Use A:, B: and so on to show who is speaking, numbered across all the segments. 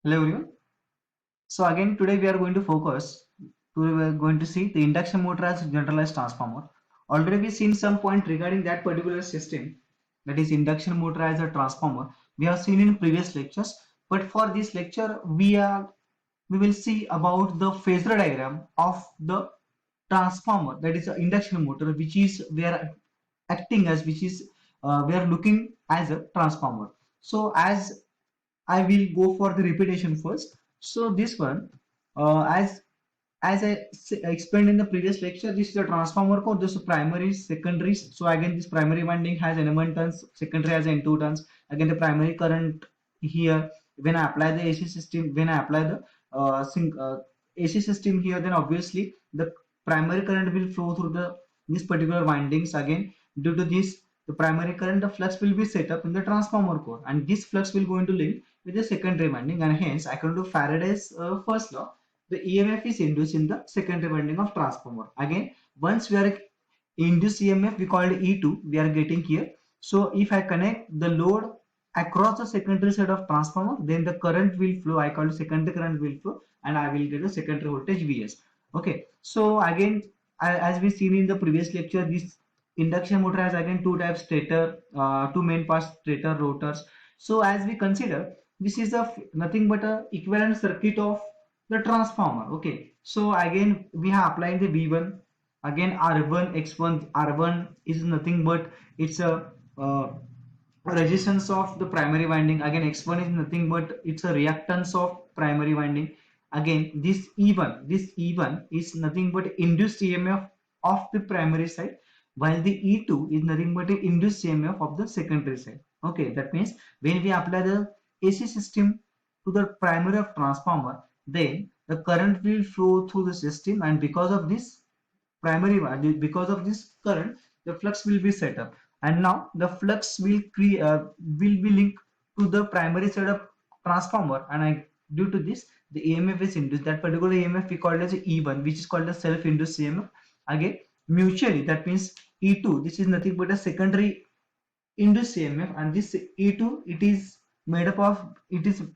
A: Hello everyone. So again today we are going to focus we are going to see the induction motor as generalized transformer. Already we seen some point regarding that particular system, that is induction motor as a transformer. We have seen in previous lectures, but for this lecture we will see about the phasor diagram of the transformer, that is an induction motor, which is we are acting as, which is we are looking as a transformer. So as I will go for the repetition first. So this one, as explained in the previous lecture, this is a transformer code. This is primary, secondary. So again, this primary winding has N1 turns, secondary has N2 turns. Again, the primary current here, when I apply the AC system, when I apply the AC system here, then obviously the primary current will flow through the this particular windings. Again, due to this, the primary current, the flux will be set up in the transformer core, and this flux will go into link with the secondary winding, and hence according to Faraday's first law, the EMF is induced in the secondary winding of transformer. Again, once we are induced EMF, we call it E2, we are getting here. So if I connect the load across the secondary side of transformer, then the current will flow. I call it secondary current will flow, and I will get a secondary voltage Vs. Okay. So again, as we seen in the previous lecture, this induction motor has again two types: stator, two main parts, stator, rotors. So as we consider, this is a nothing but a equivalent circuit of the transformer. Okay, so again we have applied the V1. Again R1 X1, R1 is nothing but it's a resistance of the primary winding. Again X1 is nothing but it's a reactance of primary winding. Again this E1 is nothing but induced EMF of the primary side, while the E2 is nothing but an induced EMF of the secondary side. Okay, that means when we apply the AC system to the primary of transformer, then the current will flow through the system, and because of this because of this current, the flux will be set up, and now the flux will be linked to the primary side of transformer, and due to this the EMF is induced. That particular EMF we call it as E1, which is called a self-induced EMF. Again mutually, that means E2, this is nothing but a secondary induced EMF, and this E2, it is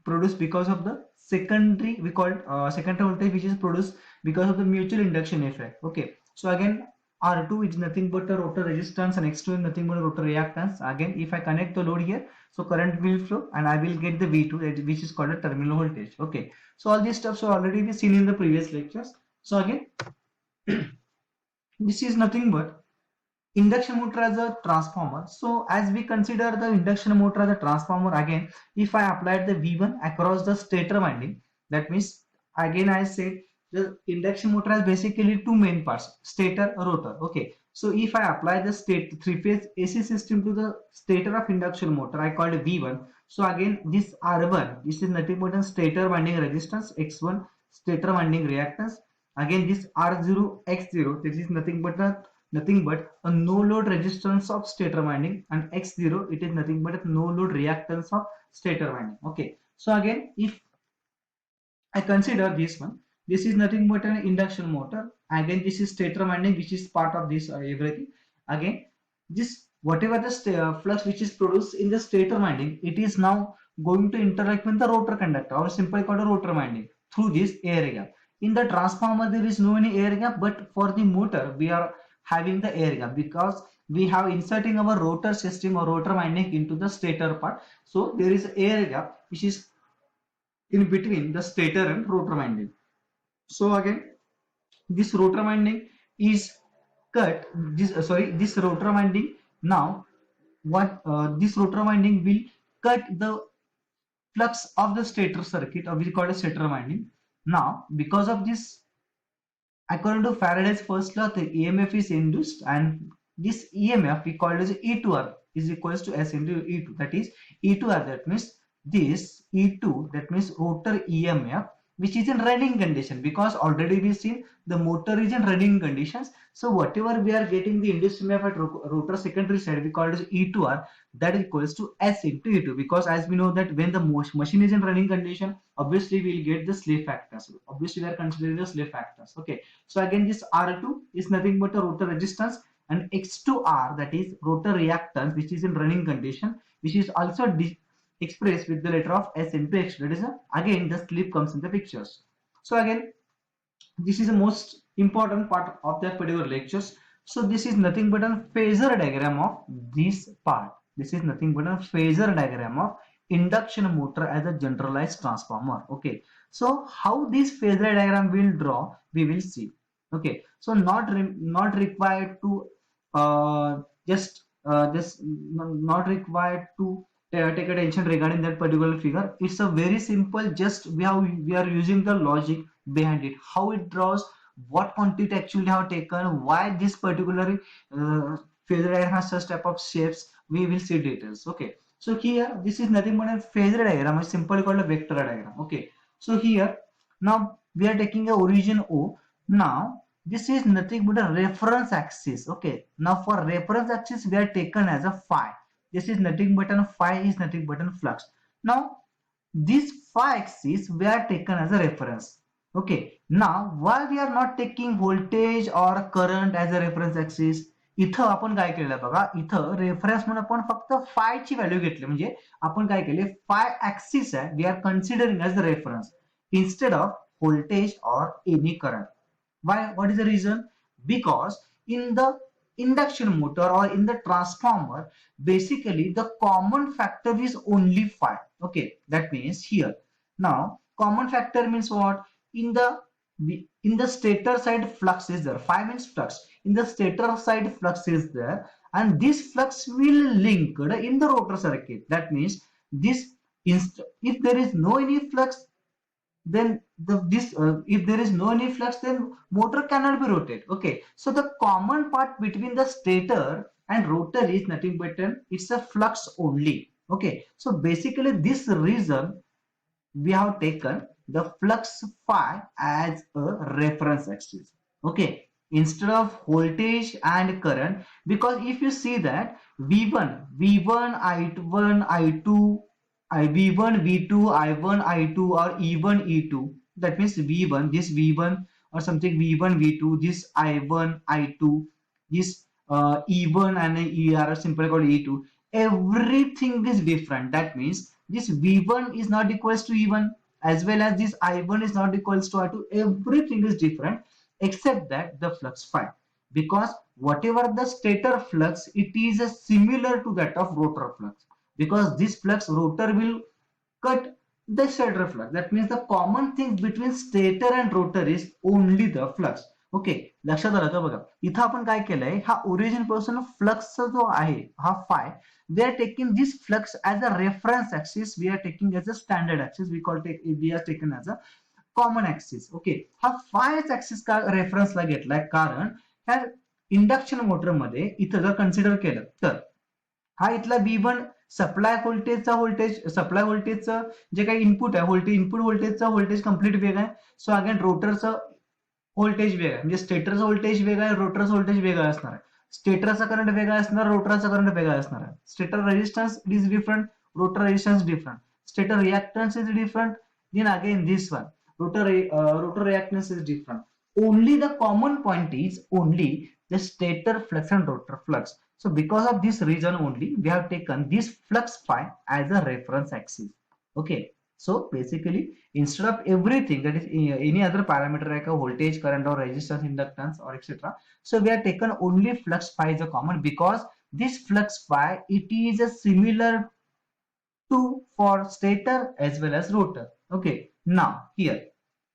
A: produced because of the secondary, we call it secondary voltage, which is produced because of the mutual induction effect. Okay, so again R2 is nothing but a rotor resistance, and X2 is nothing but a rotor reactance. Again if I connect the load here, so current will flow and I will get the V2, which is called a terminal voltage. Okay, so all these stuff so already we seen in the previous lectures. So again this is nothing but induction motor as a transformer. So as we consider the induction motor as a transformer, again if I applied the V1 across the stator winding, that means again I said the induction motor has basically two main parts: stator, rotor. Okay, so if I apply the three-phase AC system to the stator of induction motor, I called it V1. So again this R1, this is nothing but a stator winding resistance, X1 stator winding reactance. Again this R0 X0, this is nothing but a no load resistance of stator winding, and X0, it is nothing but a no load reactance of stator winding. Okay, so again if I consider this one, this is nothing but an induction motor. Again this is stator winding, which is part of this everything. Again this whatever the flux which is produced in the stator winding, it is now going to interact with the rotor conductor, or simply called a rotor winding, through this air gap. In the transformer there is no any air gap, but for the motor we are having the air gap, because we have inserting our rotor system or rotor winding into the stator part. So there is air gap which is in between the stator and rotor winding. So again this rotor winding is cut, this rotor winding, now what this rotor winding will cut the flux of the stator circuit, or we call it stator winding. Now because of this, according to Faraday's first law, the EMF is induced, and this EMF we call as E2R is equals to S into E2. That is E2R. That means this E2, that means rotor EMF, which is in running condition, because already we seen the motor is in running conditions. So whatever we are getting the induced EMF at rotor secondary side, we call it as E2R. That is equals to S into E2, because as we know that when the machine is in running condition, obviously we will get the slip factors. Obviously we are considering the slip factors. Okay, so again this R2 is nothing but a rotor resistance, and X2R, that is rotor reactance, which is in running condition, which is also expressed with the letter of S into X. That is again the slip comes in the pictures. So again, this is the most important part of that particular lectures. So this is nothing but a phasor diagram of this part. This is nothing but a phasor diagram of induction motor as a generalized transformer. Okay. So how this phasor diagram will draw, we will see. Okay. So not required to just not required to take attention regarding that particular figure. It's a very simple. Just we are using the logic behind it, how it draws, what quantity actually have taken, why this particular phasor diagram has such type of shapes. We will see details. Okay. So here this is nothing but a phasor diagram, it's simply called a vector diagram. Okay. So here now we are taking a origin O. Now this is nothing but a reference axis. Okay. Now for reference axis we are taken as a phi. This is nothing but a phi is nothing but a flux. Now this phi axis we are taken as a reference. Okay. Now why we are not taking voltage or current as a reference axis? इथं आपण काय केलं बघा, इथं reference म्हणून आपण फक्त फाय ची व्हॅल्यू घेतली, म्हणजे आपण काय केले, फाय ऍक्सिस आहे we are considering as the reference instead of voltage or any current. Why? What is the reason? Because in the induction motor or in the transformer, basically the common factor is only phi. Okay, that means here now common factor means what? In the stator side flux is there. Phi means flux. In the stator side flux is there, and this flux will link in the rotor circuit. That means this if there is no any flux, then if there is no any flux, then motor cannot be rotated. Okay, so the common part between the stator and rotor is nothing but it's a flux only. Okay, so basically this reason we have taken the flux phi as a reference axis. Okay, instead of voltage and current, because if you see that v1 I1 I2 V1, V2, I1, I2 or E1, E2. That means V1, this V1 or something V1, V2, this I1, I2, this E1 and ER simply called E2. Everything is different. That means this V1 is not equals to E1 as well as this I1 is not equals to I2. Everything is different except that the flux phi. Because whatever the stator flux, it is similar to that of rotor flux. Because this flux rotor will cut the stator flux. That means the common thing between stator and rotor is only the flux. Okay, लक्षात आलं का बघा, इथं आपण काय केलंय, हा origin पासून फ्लक्स जो आहे हा phi, we are taking this flux as a reference axis, we are taking as a standard axis, we are taken as a common axis. Okay, हा फायच ऍक्सिस का रेफरन्सला घेतलाय, कारण ह्या इंडक्शन मोटर मध्ये इथं जर कन्सिडर केलं तर हा इथला V1 सप्लाय व्होल्टेजचं जे काही इनपुट आहे, इनपुट व्होल्टेजचा व्होल्टेज कम्प्लीट वेगळा आहे. सो अगेन रोटरचं व्होल्टेज वेगळं आहे, म्हणजे स्टेटरचं व्होल्टेज वेगळं आहे, रोटरचं व्होल्टेज वेगळं असणार आहे. स्टेटरचा करंट वेगळा असणार, रोटरचा करंट वेगळा असणार आहे. Stator resistance is different, rotor resistance different, stator reactance is different, then again this one rotor reactance is different. Only the common point is only the stator flux and rotor flux. So because of this reason only we have taken this flux phi as a reference axis. Okay, so basically instead of everything that is any other parameter like a voltage, current or resistance, inductance or etc., so we have taken only flux phi as a common, because this flux phi it is a similar to for stator as well as rotor. Okay, now here,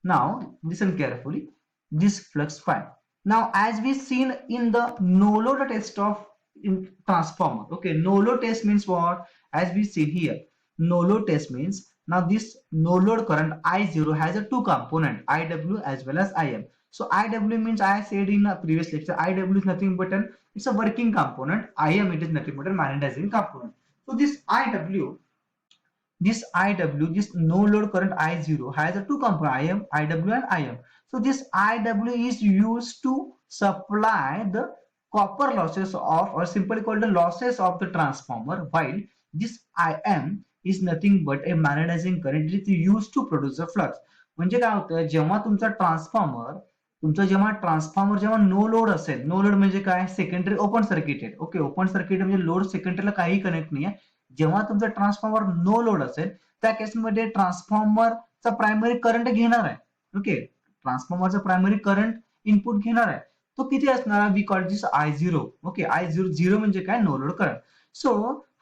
A: now listen carefully, this flux phi. Now as we seen in the no load test of in transformer. Okay, no load test means what? As we see here, no load test means now this no load current I0 has a two component, IW as well as IM. So IW means I said in a previous lecture, IW is nothing but it's a working component, IM it is nothing but a magnetizing component. So this IW, this no load current I0 has a two component, IW and IM. So this IW is used to supply the copper losses of, or simply called the losses of the transformer, while this IM is nothing but a magnetizing current. It is used to produce a flux. म्हणजे काय होतं, जेव्हा तुमचा transformer जेव्हा no load असेल, no load म्हणजे काय, secondary open circuited. Okay, open circuit म्हणजे लोड सेकंडरीला काही कनेक्ट नाही आहे, जेव्हा तुमचा ट्रान्सफॉर्मर नो लोड असेल त्या केसमध्ये ट्रान्सफॉर्मरचा प्रायमरी करंट घेणार आहे. ओके, ट्रान्सफॉर्मरचा प्रायमरी करंट इनपुट घेणार आहे. तो किती असणार, we call this I0. Okay, I0 म्हणजे काय, नो लोड करंट. सो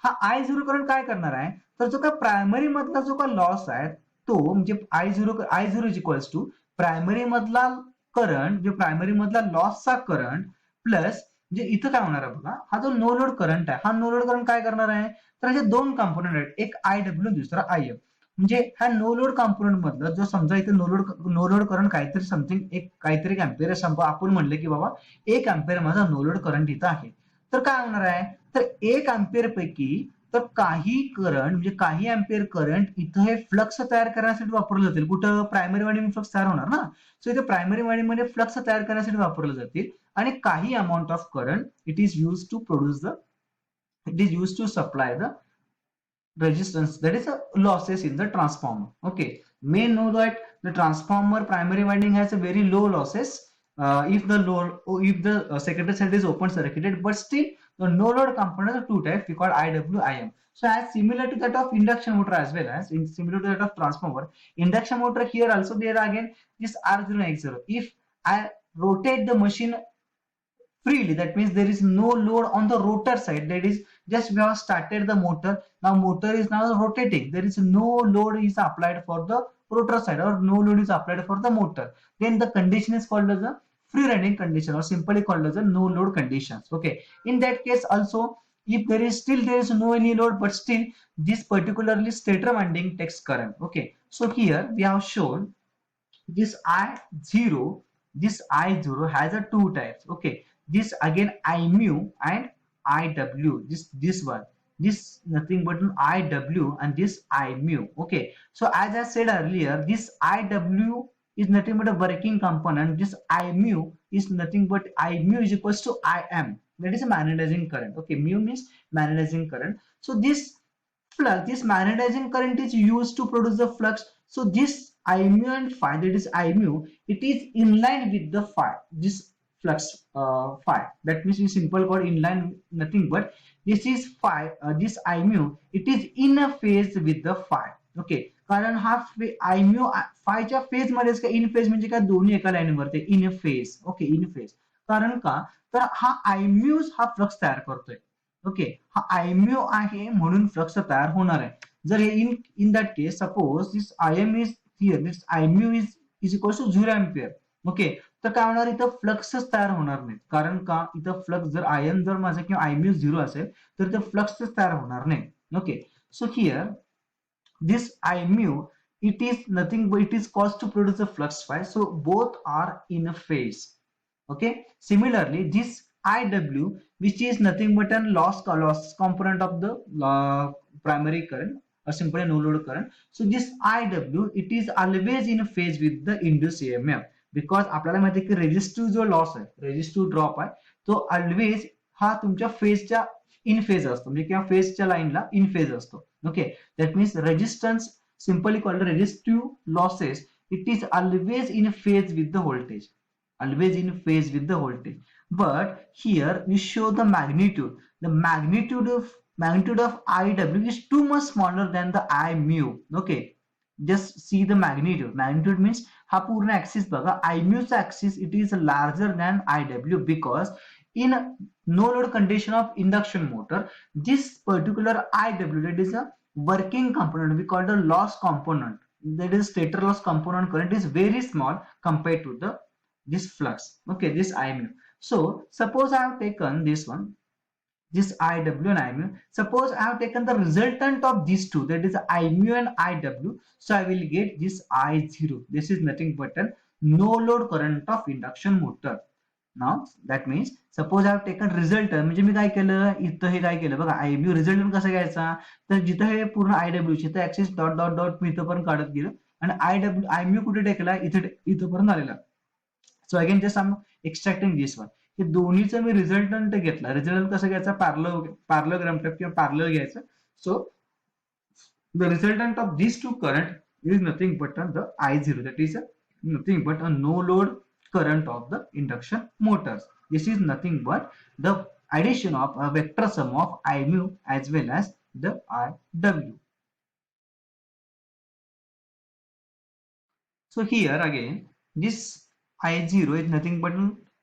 A: हा I0 करंट काय करणार आहे, तर जो काय प्रायमरी मधला जो काय लॉस आहे तो म्हणजे I0 is equals to primary मधला करंट, जो प्रायमरी मधला लॉसचा करंट प्लस म्हणजे इथं काय होणार आहे बघा, हा जो नो लोड करंट आहे, हा नो लोड करंट काय करणार आहे, तर ह्याचे दोन कंपोनंट आहेत, एक IW दुसरा IM. म्हणजे ह्या नो लोड कंपोनंट मधलं जो समजा इथे नो लोड करंट काहीतरी समथिंग एक काहीतरी अँपिअर समजा आपण म्हणले की बाबा 1 अँपिअर माझा नो लोड करंट इथं आहे, तर काय होणार आहे, तर 1 अँपिअर पैकी तर काही करंट म्हणजे काही अँपिअर करंट इथं हे फ्लक्स तयार करण्यासाठी वापरले जातील. कुठं, प्रायमरी वायंडिंग फ्लक्स तयार होणार ना, सो इथे प्रायमरी वायंडिंग मध्ये फ्लक्स तयार करण्यासाठी वापरले जातील आणि काही amount of current it is use to produce the it is used to supply the resistance, that is losses in the transformer. Okay, may know that the transformer primary winding has a very low losses if the secondary side is open circuited, but still the no load component are two types, we call IW, IM. So as similar to that of induction motor as well as similar to that of transformer, induction motor here also there again this R0 and X0. If I rotate the machine freely, that means there is no load on the rotor side, that is just we have started the motor, now motor is now rotating, there is no load is applied for the rotor side or no load is applied for the motor, then the condition is called as a free running condition or simply called as a no load conditions. Okay, in that case also, if there is no any load but still this particularly stator winding takes current. Okay, so here we have shown this I0 has a two types. Okay, this again I mu and IW, this one, this nothing but an IW and this I mu. Okay, so as I said earlier, this IW is nothing but a working component, this I mu is nothing but I mu is equals to IM, that is a magnetizing current. Okay, mu means magnetizing current. So this flux, this magnetizing current is used to produce the flux. So this I mu and phi, that is I mu, it is in line with the phi, this flux phi. That means we simple called in line, nothing but this is phi, this I mu, it is in a phase with the phi. Okay, कारण हा I mu phi च्या phase मध्येच का, इन phase म्हणजे काय, दोन्ही एका line वरती इन फेज. ओके, इन फेज कारण का, तर हा I mu हा फ्लक्स तयार करतोय. ओके, हा I mu आहे म्हणून फ्लक्स तयार होणार आहे. जर हे in that case suppose this IM is here, this I mu is equal to 0 ampere. Okay, तर काय होणार, इथं फ्लक्सच तयार होणार नाही. कारण का, इथं फ्लक्स जर IM जर माझा किंवा I mu 0 असेल तर इथं फ्लक्सच तयार होणार नाही. Okay, so here this I mu, it is nothing but it is caused to produce a flux phi, so both are in a phase. Okay, similarly this IW, which is nothing but a loss component of the primary current or simply no load current, so this IW, it is always in phase with the induced EMF, because आपल्याला माहिती आहे की resistive जो loss आहे, resistive drop आहे, तो always हा तुमच्या फेजच्या इन फेज असतो, म्हणजे किंवा फेजच्या लाईनला इन फेज असतो. Okay, that means resistance simply called resistive losses, it is always in phase with the voltage, always in phase with the voltage. But here we show the magnitude, the magnitude of IW is too much smaller than the I mu. Okay, just see the magnitude means हा पूर्ण axis बघा, I mu चा axis it is larger than IW, because in no load condition of induction motor, this particular IW, that is a working component, we call the loss component, that is stator loss component current, is very small compared to the this flux. Okay, this I mu. So suppose I have taken this one, this IW and I mu. Suppose I have taken the resultant of these two, that is I mu and IW, so I will get this I0. This is nothing but a no load current of induction motor. Now that means suppose I have taken resultant, म्हणजे मी काय केलं, इथं हे काय केलं बघा, I mu resultant कसा घ्यायचा, तर जिथं हे पूर्ण IW तिथं ऍक्सिस डॉट डॉट डॉट मी इथं पण काढत गेलो आणि I mu कुठे टेकला, इथं पर्यंत आलेला. So again just I am extracting this one, हे दोन्हीचं मी रिझल्टंट घेतला. रिझल्टंट कसं घ्यायचा, पॅरलोग्राम टाइप किंवा पॅरलल घ्यायचं. So the resultant of this two current is nothing but the I0, that is nothing but a no load current of the induction motors. This is nothing but the addition of a vector sum of I mu as well as the IW. So here again, this I0 is nothing but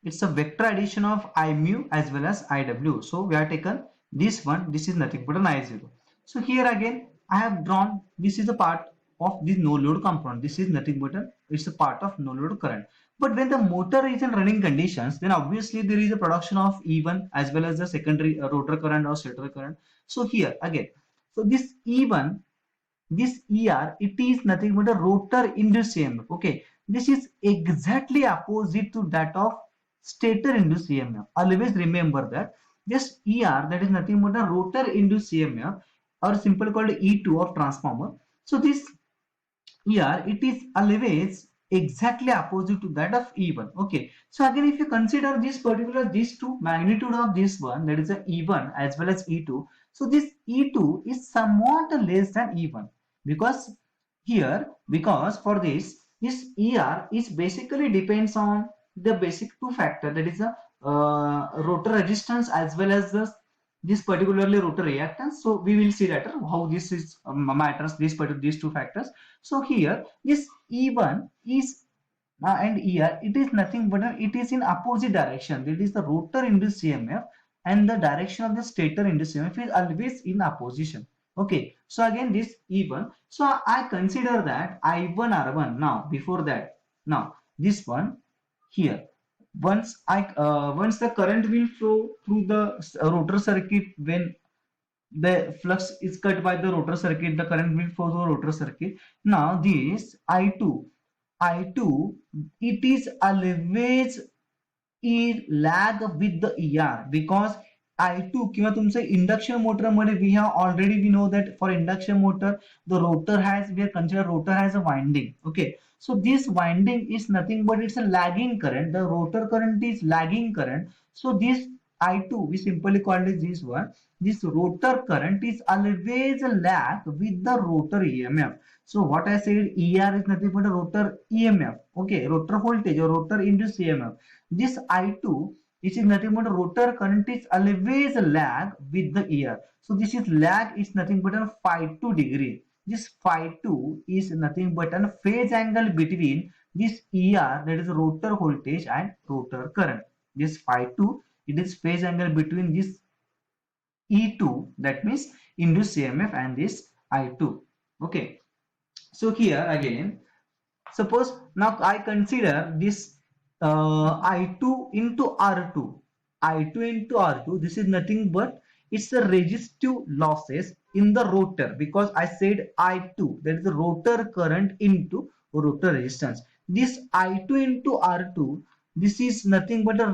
A: it's a vector addition of I mu as well as IW. So we have taken this one, this is nothing but an I0. So here again, I have drawn, this is a part of the no load component. This is nothing but it's a part of no load current. But when the motor is in running conditions, then obviously there is a production of E1 as well as the secondary rotor current or stator current. So here again, so this E1, this ER, it is nothing but a rotor induced EMF. Okay, this is exactly opposite to that of stator induced EMF. Always remember that this ER, that is nothing but a rotor induced EMF, or simply called E2 of transformer. So this here it is always exactly opposite to that of E1. Okay, so again if you consider this particular, these two magnitude of this one, that is a E1 as well as E2, so this E2 is somewhat less than E1, because here, because for this ER is basically depends on the basic two factor, that is the rotor resistance as well as the this particularly rotor reactance. So we will see later how this is matters, these two factors. So here this E1 is and here it is nothing but it is in opposite direction. It is the rotor induced EMF, and the direction of the stator induced EMF is always in opposition. Okay, so again this E1. So I consider that I1 R1 now. Before that, now this one here. Once the current will flow through the rotor circuit, when the flux is cut by the rotor circuit, the current will flow through the rotor circuit. Now this I2, it is always lag with the ER, because I2 किंवा तुमचे induction motor मध्ये we know that for induction motor the rotor has, we are consider rotor has a winding. Okay, so this winding is nothing but it's a lagging current. The rotor current is lagging current. So this I2, we simply call it this one. This rotor current is always a lag with the rotor EMF. So what I said, ER is nothing but a rotor EMF. Okay, rotor voltage or rotor induced EMF. This I2, this is nothing but a rotor current is always a lag with the ER. So this is lag is nothing but a phi 2 degree. This phi 2 is nothing but a phase angle between this ER, that is rotor voltage, and rotor current. This phi 2, it is phase angle between this E2, that means induced EMF, and this I2. Okay, so here again, suppose now I consider this I2 into R2. I2 into R2, this is nothing but it's the resistive losses in the rotor, because I said I2, that is the rotor current into rotor resistance. This I2 into R2, this is nothing but a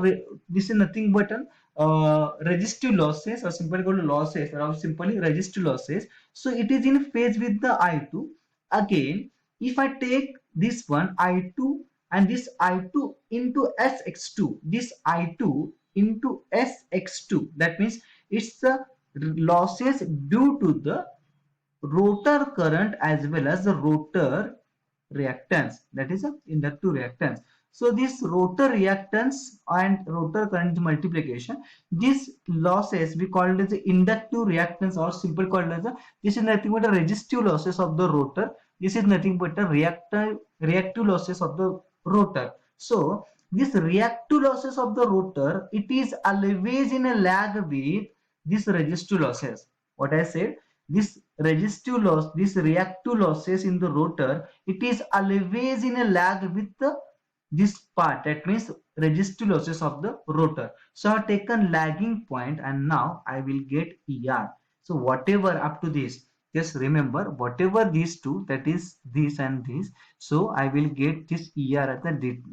A: resistive losses, or simply called losses, or simply resistive losses. So it is in phase with the I2. Again, if I take this one I2 and this I2 into SX2, this I2 into SX2, that means it's the losses due to the rotor current as well as the rotor reactance, that is a inductive reactance. So this rotor reactance and rotor current multiplication, these losses we call it as the inductive reactance, or simple called as this is nothing but a resistive losses of the rotor. This is nothing but a reactive losses of the rotor. So this reactive losses of the rotor, it is always in a lag with this resistive losses. What I said, this resistive loss, this reactive losses in the rotor, it is always in a lag with this part, that means resistive losses of the rotor. So I have taken lagging point, and now I will get ER. So whatever up to this, just remember whatever these two, that is this and this, so I will get this ER at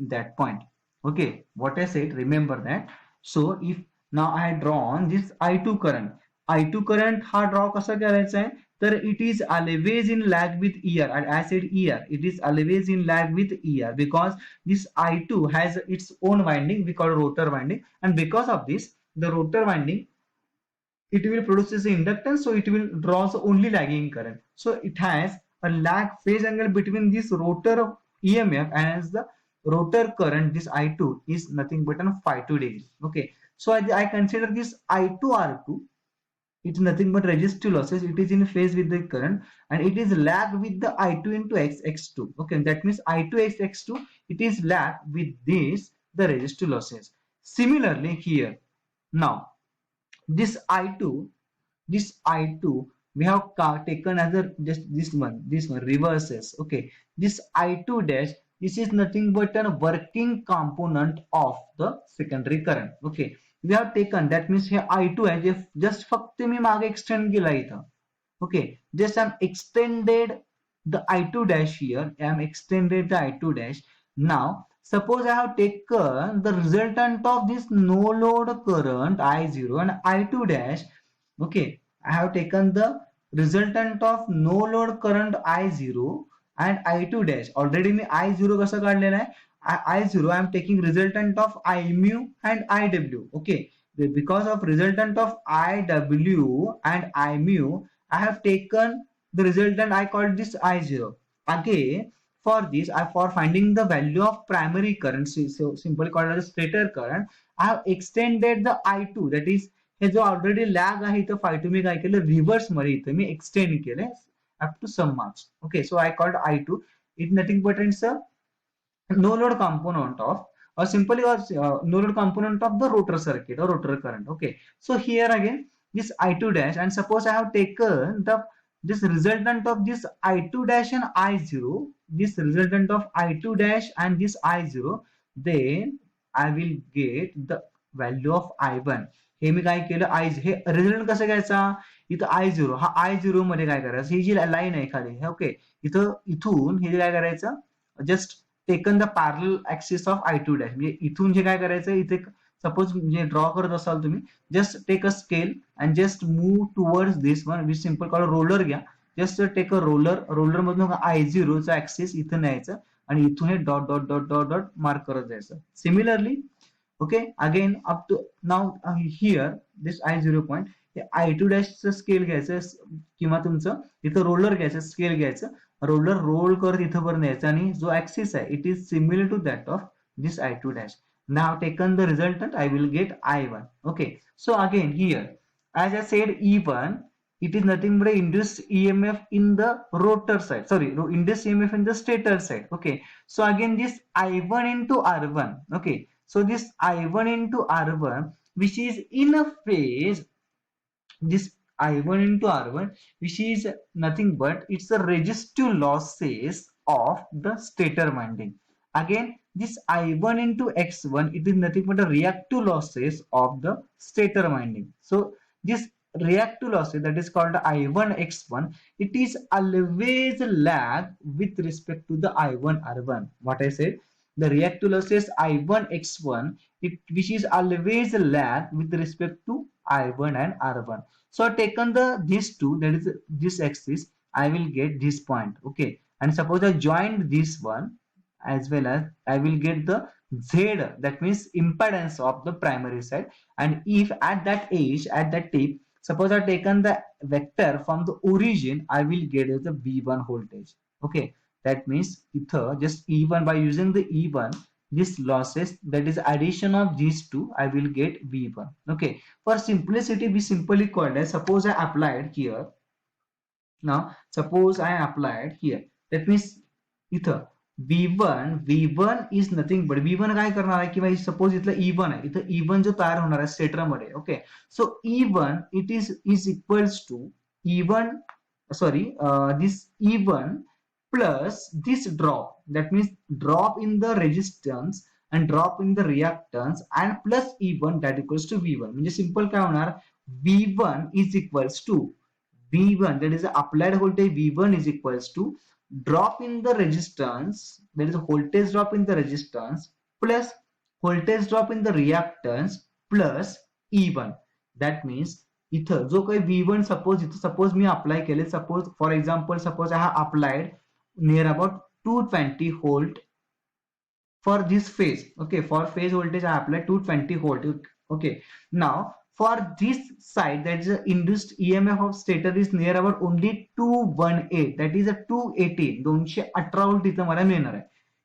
A: that point. Okay, what I said, remember that. So if now I had drawn this I2 current, I2 current हा draw कसा करायचा आहे, तर it is always in lag with ER. And I said ER, it is always in lag with ER, because this I2 has its own winding, we call rotor winding, and because of this, the rotor winding, it will produce inductance, so it will draw only lagging current. So it has a lag phase angle between this rotor EMF and the rotor current. This I2 is nothing but a phi 2 degree. Okay, so I consider this I2 R2 it's nothing but resistive losses. It is in phase with the current and it is lag with the I2 into x2. Okay, that means I2 x2, it is lag with this the resistive losses. Similarly here, now this I2, we have taken as a just this one reverses. Okay, this I2 dash, this is nothing but a working component of the secondary current. Okay, we have taken, that means here I2 आहे just फक्त मी मागे extend केला इथं. Okay, just I'm extended the I2 dash here. I'm extended the I2 dash. Now, suppose I have taken the resultant of this no load current I0 and I2 dash. Okay, I have taken the resultant of no load current I0 and I2 dash. Already me I0 कसा काढलेला आहे? I0 I am taking resultant of I mu and IW. Okay, because of resultant of IW and I mu, I have taken the resultant, I called this I0. Again, for this, for finding the value of primary current, so simply called as stator current, I have extended the I2, that is हे जो already lag आहे इथं फाय2 मी काय केलं reverse मध्ये इथं मी extend केले up to some marks. Okay, so I called I2 it nothing but it's a no load component of or simply or no load component of the rotor circuit or rotor current. Okay, so here again this I2 dash, and suppose I have taken the this resultant of this I2 dash and I0, this resultant of I2 dash and this I0, then I will get the value of I1. हे मी काय केलं I hey result कसं घ्यायचा, इथं I0 हा I0 मध्ये काय करायचं, ही जी line आहे खाली, ओके, इथं इथून हे काय करायचं, just taken the parallel axis of I2 dash, म्हणजे इथून जे काय करायचं, इथे सपोज जे ड्रॉ करत असाल तुम्ही, just take a scale and just move towards this one, which simple call roller घ्या, जस्ट टेक अ रोलर मधून I0 चा ऍक्सिस इथं न्यायचं आणि इथून हे dot dot dot dot dot mark करत जायचं. Similarly okay, again up to now here this I0 point, I2 डॅशचं स्केल घ्यायचं किंवा तुमचं इथं रोलर घ्यायचं, स्केल घ्यायचं, रोलर रोल करत इथं वर न्यायचं आणि जो ऍक्सिस आहे it is similar to that of this I2 dash. Now taken the resultant, I will get I1. Okay, so again here, as I said, E1, it is nothing but induced EMF in the rotor side. Sorry, induced EMF in the stator side. Okay, so again this I1 into R1. Okay, so this I1 into R1, which is in a phase, this I1 into R1, which is nothing but it's the resistive losses of the stator winding. Again, this I1 into X1, it is nothing but the reactive losses of the stator winding. So this reactive losses, that is called I1 X1, it is always lag with respect to the I1 R1. What I said, the reactive losses I1 X1, which is always lag with respect to I1 and R1. So I taken these two, that is this axis, I will get this point. Okay, and suppose I joined this one as well as I will get the Z, that means impedance of the primary side. And if at that edge, at that tip, suppose I taken the vector from the origin, I will get the V1 voltage. Okay, that means ether just E1, by using the E1, this losses, that is addition of these two, I will get V1. Okay, for simplicity we simply called as, suppose I applied here, now suppose I applied here, that means इथं V1 is nothing but V1 काय करणार आहे, किंवा suppose इथलं E1 आहे, इथं E1 जो तयार होणार आहे स्टेटर मध्ये. Okay, so E1 it is equals to E1, sorry, this E1 plus this drop, that means drop in the resistance and drop in the reactance and plus E1, that equals to V1. म्हणजे simple काय होणार, V1 is equals to V1, that is applied voltage V1 is equals to drop in the resistance, there is a voltage drop in the resistance plus voltage drop in the reactance plus E1. That means इथं जो काही V1 suppose मी apply केले, suppose for example, suppose I have applied near about 220 volt for this phase. Okay, for phase voltage I applied 220 volt. Okay, now for this side, that is the induced EMF of stator is near about only 218, that is a 218 volt इथं मला मिळणार आहे.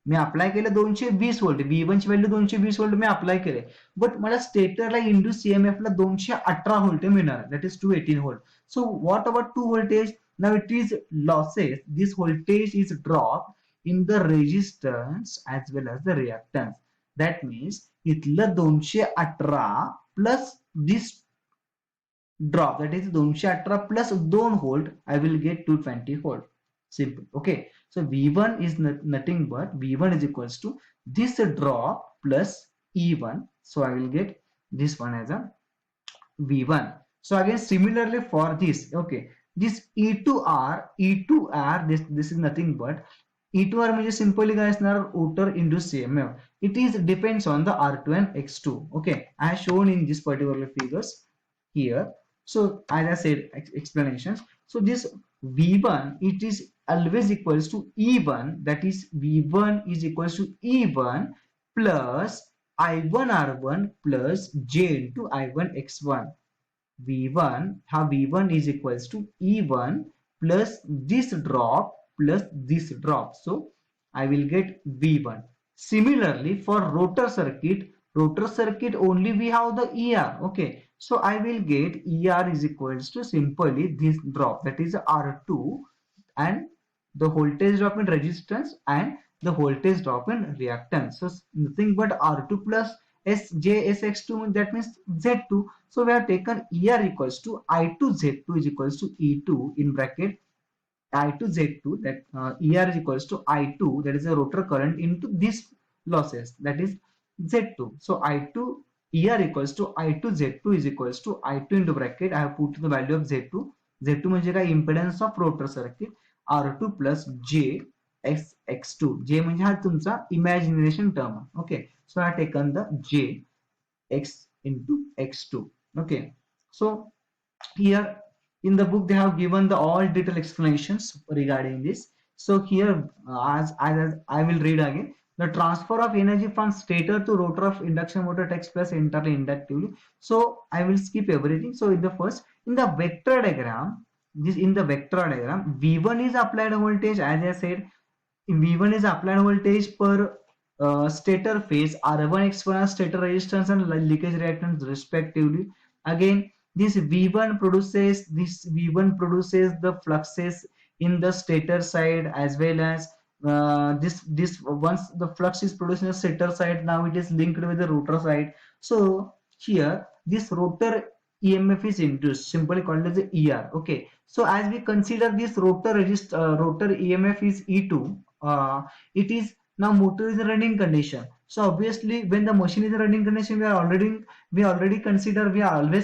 A: मी apply केलं 220 volt, V1 ची value 220 volt मी apply केले, but मला स्टेटरला induce EMF ला 218 volt मिळणार, that is 218 volt. So what about 2 voltage? Now it is losses, this voltage is drop in the resistance as well as the reactance. That means इथलं 218 plus this drop, that is 218 plus 2 volt, I will get 220 volt. Simple. Okay, so V1 is nothing but V1 is equals to this drop plus E1, so I will get this one as a V1. So again similarly for this, okay, this E2R, this is nothing but E2R म्हणजे simply काय असणार, outer induced EMF. It is depends on the R2 and X2. Okay, I have shown in this particular figures here. So as I said, explanations. So this V1, it is always equals to E1, that is V1 is equals to E1 plus I1 R1 plus J into I1 X1. V1, how V1 is equals to E1 plus this drop plus this drop. So I will get V1. Similarly for rotor circuit only we have the ER. Okay, so I will get ER is equals to simply this drop, that is R2, and the voltage drop in resistance and the voltage drop in reactance. So nothing but R2 plus SJSX2, that means Z2. So we have taken ER equals to I2Z2 is equals to E2 in bracket I2Z2, that ER is equals to I2, that is a rotor current, into this losses, that is Z2. So I2 ER equals to I2Z2 is equals to I2 into bracket, I have put the value of Z2. Z2 म्हणजे काय, impedance of rotor circuit, R2 plus J X2. J म्हणजे हा तुमचा imagination term. Okay, so I have taken the J X into X2. Okay, so here in the book they have given the all detailed explanations regarding this. So here as I will read again. The transfer of energy from stator to rotor of induction motor takes place entirely inductively. So I will skip everything. So in the first, in the vector diagram, V1 is applied voltage, as I said, V1 is applied voltage per stator phase, R1 X1 stator resistance and leakage reactance respectively. Again, this V1 produces the fluxes in the stator side, as well as this once the flux is produced in the stator side, now it is linked with the rotor side. So here this rotor EMF is induced, simply called as the ER. Okay, so as we consider this rotor EMF is E2, it is now motor is in running condition. So obviously when the machine is in running condition, we are always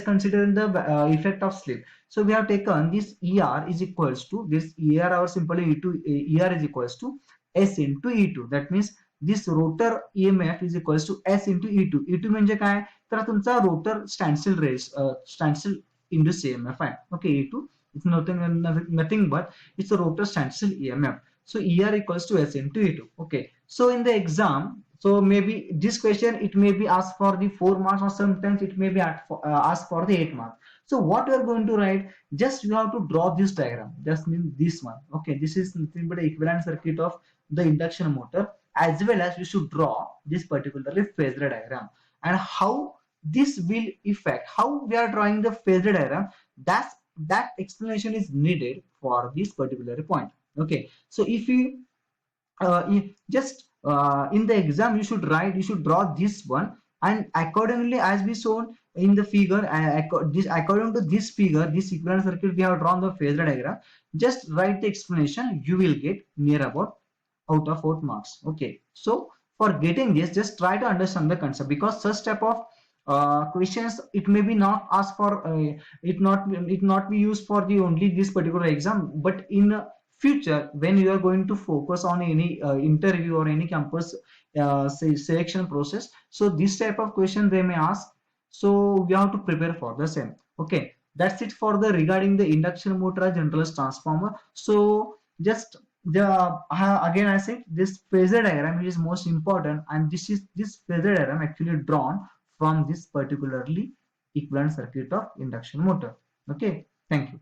A: considering the effect of slip. So we have taken this ER is equals to this ER, or simply E2, ER is equals to S into E2. That means this rotor EMF is equals to S into E2. E2 म्हणजे काय, तर तुमचा rotor standstill induced EMF आहे. Okay, E2 it's nothing but it's a rotor standstill EMF. So ER equals to S into E2. Okay, so in the exam, so maybe this question it may be asked for the 4 marks, or sometimes it may be asked for the 8 marks. So what you are going to write, just you have to draw this diagram, just mean this one. Okay, this is nothing but equivalent circuit of the induction motor, as well as you should draw this particularly phasor diagram, and how this will affect, how we are drawing the phasor diagram, that explanation is needed for this particular point. Okay, so if you just in the exam you should draw this one, and accordingly as we shown in the figure, according to this figure, this equivalent circuit we have drawn the phasor diagram, just write the explanation, you will get near about out of 4 marks. Okay, so for getting this, just try to understand the concept, because such type of questions it may be not asked for, it not be used for the only this particular exam, but in future when you are going to focus on any interview or any campus selection process, so this type of question they may ask, so we have to prepare for the same. Okay, that's it for the regarding the induction motor generalist transformer. So just again I said this phasor diagram is most important, and this phasor diagram actually drawn from this particularly equivalent circuit of induction motor. Okay, thank you.